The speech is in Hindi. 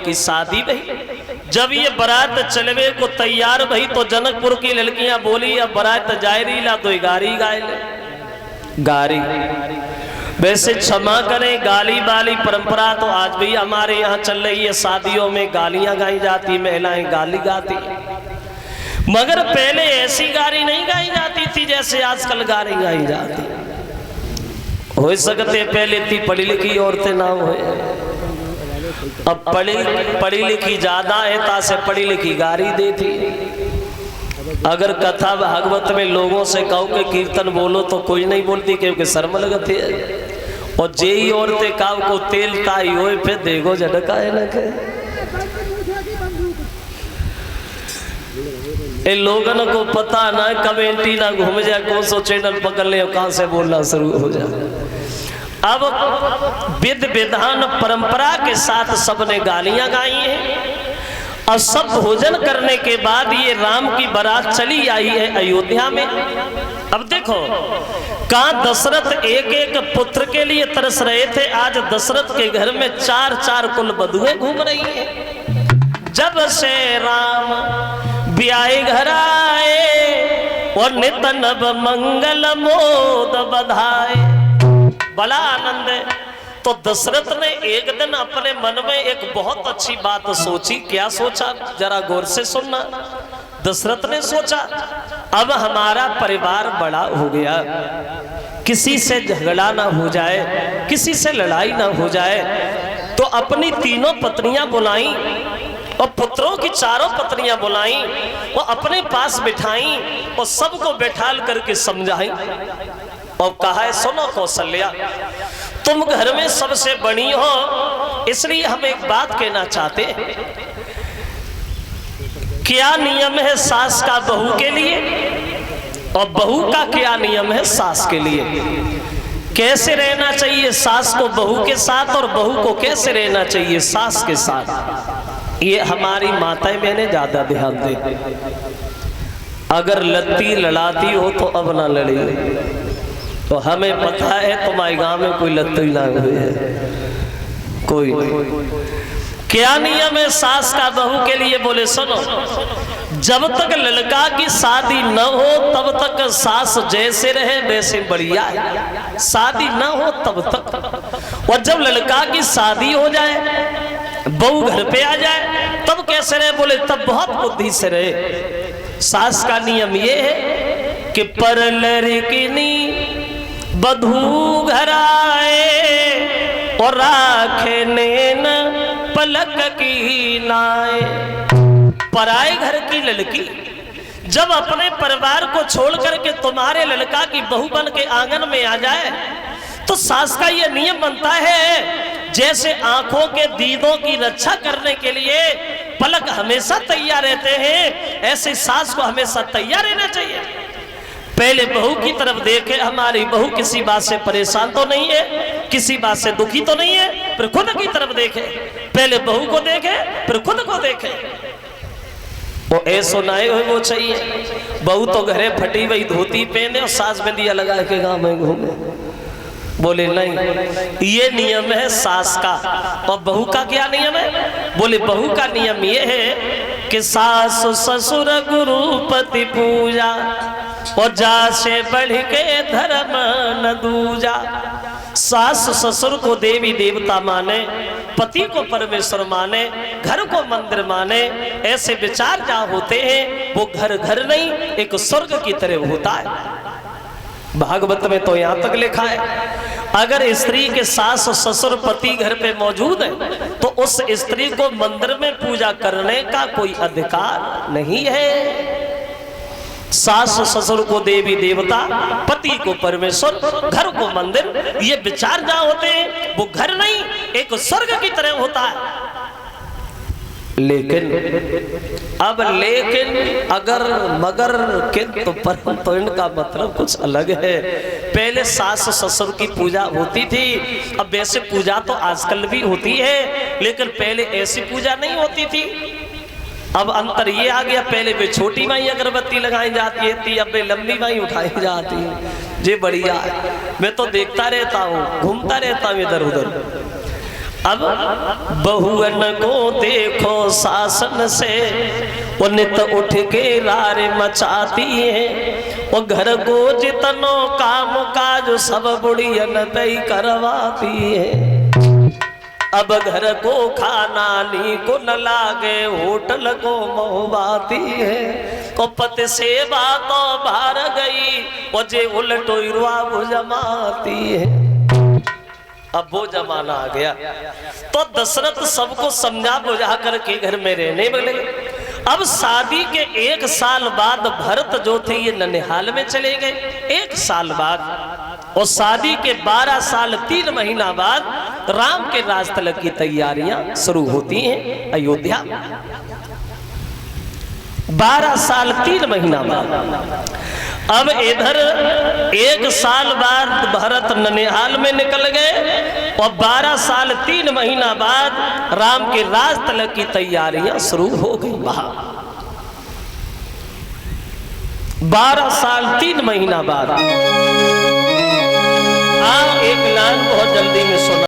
की शादी भई। जब ये बारात चलवे को तैयार भई तो जनकपुर की लड़कियां बोली अब बारात जाए रही ला तो गारी गाय ले गारी। वैसे क्षमा करें गाली वाली परंपरा तो आज भी हमारे यहाँ चल रही है। शादियों में गालियां गाई जाती, महिलाएं गाली गाती, मगर पहले ऐसी गाली नहीं गाई जाती थी जैसे आजकल गाली गाई जाती। हो सकते पहले इतनी पढ़ी लिखी औरतें ना हो, अब पढ़ी लिखी ज्यादा है तासे पढ़ी लिखी गारी देती। अगर कथा भागवत में लोगों से कहो कि कीर्तन बोलो तो कोई नहीं बोलती क्योंकि शर्म लगती है। और जेई औरतें काव को तेल ताई हो फिर देखो झटका है ना के इन लोगों को पता ना कमेंटी ना घूम जाए कौन सो चैनल पकड़ ले कहां से बोलना शुरू हो जाए। अब विध विधान परंपरा के साथ सबने गालियां गाई हैं और सब भोजन करने के बाद ये राम की बारात चली आई है अयोध्या में। अब देखो कहां दशरथ एक एक पुत्र के लिए तरस रहे थे, आज दशरथ के घर में चार चार कुल बधुएं घूम रही हैं। जब से राम ब्याहे घर आए और नित नव मंगल मोद बधाए, बड़ा आनंद है। तो दशरथ ने एक दिन अपने मन में एक बहुत अच्छी बात सोची। क्या सोचा जरा गौर से सुनना। दशरथ ने सोचा अब हमारा परिवार बड़ा हो गया, किसी से झगड़ा ना हो जाए, किसी से लड़ाई ना हो जाए, तो अपनी तीनों पत्नियां बुलाई और पुत्रों की चारों पत्नियां बुलाई, वो अपने पास बिठाई और सबको बैठाल करके समझाई और कहा है सुनो कौशल्या, तुम घर में सबसे बड़ी हो, इसलिए हम एक बात कहना चाहते हैं। क्या नियम है सास का बहू के लिए और बहू का क्या नियम है सास के लिए? कैसे रहना चाहिए सास को बहू के साथ और बहू को कैसे रहना चाहिए सास के साथ, ये हमारी माताएं बहनें ज्यादा ध्यान दे। अगर लत्ती लड़ाती हो तो अब ना लड़े। तो हमें पता है तुम्हारे गांव में कोई लत्ती ना हुई है, कोई क्या नियम है सास का बहू के लिए? बोले सुनो, जब तक लड़का की शादी न हो तब तक सास जैसे रहे वैसे बढ़िया है, शादी न हो तब तक। और जब लड़का की शादी हो जाए, बहू घर पे आ जाए, तब कैसे रहे? बोले तब बहुत बुद्धि से रहे। सास का नियम ये है कि पर लड़किनी बधू घर आए और राखे नैन पलक की नाए। पराए घर की लड़की जब अपने परिवार को छोड़ करके तुम्हारे लड़का की बहू बन के आंगन में आ जाए तो सास का ये नियम बनता है जैसे आंखों के दीदों की रक्षा करने के लिए पलक हमेशा तैयार रहते हैं, ऐसे सास को हमेशा तैयार रहना चाहिए। पहले बहू की तरफ देखे, हमारी बहू किसी बात से परेशान तो नहीं है, किसी बात से दुखी तो नहीं है, फिर खुद की तरफ देखे। पहले बहू को देखे फिर खुद को देखे। वो ऐसो नाए हुए वो चाहिए। बहू तो घरे फटी हुई धोती पहने और सास में दिया लगा के गाँव में घूमे। बोले नहीं, ये नियम है सास का। और बहू का क्या नियम है? बोले बहू का नियम ये है कि सास ससुर गुरुपति पूजा और जा से बढ़ के धर्म न दूजा। सास ससुर को देवी देवता माने, पति को परमेश्वर माने, घर को मंदिर माने, ऐसे विचार जहाँ होते हैं वो घर घर नहीं एक स्वर्ग की तरह होता है। भागवत में तो यहाँ तक लिखा है, अगर स्त्री के सास ससुर पति घर पे मौजूद है तो उस स्त्री को मंदिर में पूजा करने का कोई अधिकार नहीं है। सास ससुर को देवी देवता, पति को परमेश्वर, घर को मंदिर, ये विचार जहाँ होते हैं वो घर नहीं एक स्वर्ग की तरह होता है। लेकिन अगर मगर किंतु परम तो इनका मतलब कुछ अलग है। पहले सास ससुर की पूजा होती थी, अब वैसे पूजा तो आजकल भी होती है लेकिन पहले ऐसी पूजा नहीं होती थी। अब अंतर ये आ गया, पहले वे छोटी माई अगरबत्ती लगाई जाती थी, अब वे लंबी माई उठाई जाती है। ये बढ़िया है, मैं तो देखता रहता हूँ, घूमता रहता हूँ इधर उधर। अब बहुअन को देखो शासन से वो नित उठ के रारे मचाती है, वो घर को जितनो काम काज सब बुढ़ियन तय करवाती है। अब घर को खाना नी को न लागे होटल को मोहबाती है, तो पति से बातों बाहर गई वो जे उल्टो रुआ जमाती है। अब वो जमाना आ गया तो दशरथ सबको समझा बुझा करके घर में रहने लगे। अब शादी के 1 साल बाद भरत जो थे ये ननिहाल में चले गए, 1 साल बाद। और शादी के 12 साल 3 महीना बाद राम के राज तिलक की तैयारियां शुरू होती हैं अयोध्या। 12 साल 3 महीना बाद अब इधर 1 साल बाद भरत ननिहाल में निकल गए और 12 साल 3 महीना बाद राम के राज तिलक की तैयारियां शुरू हो गई। वहां 12 साल 3 महीना बाद एक लाइन बहुत जल्दी में सुना।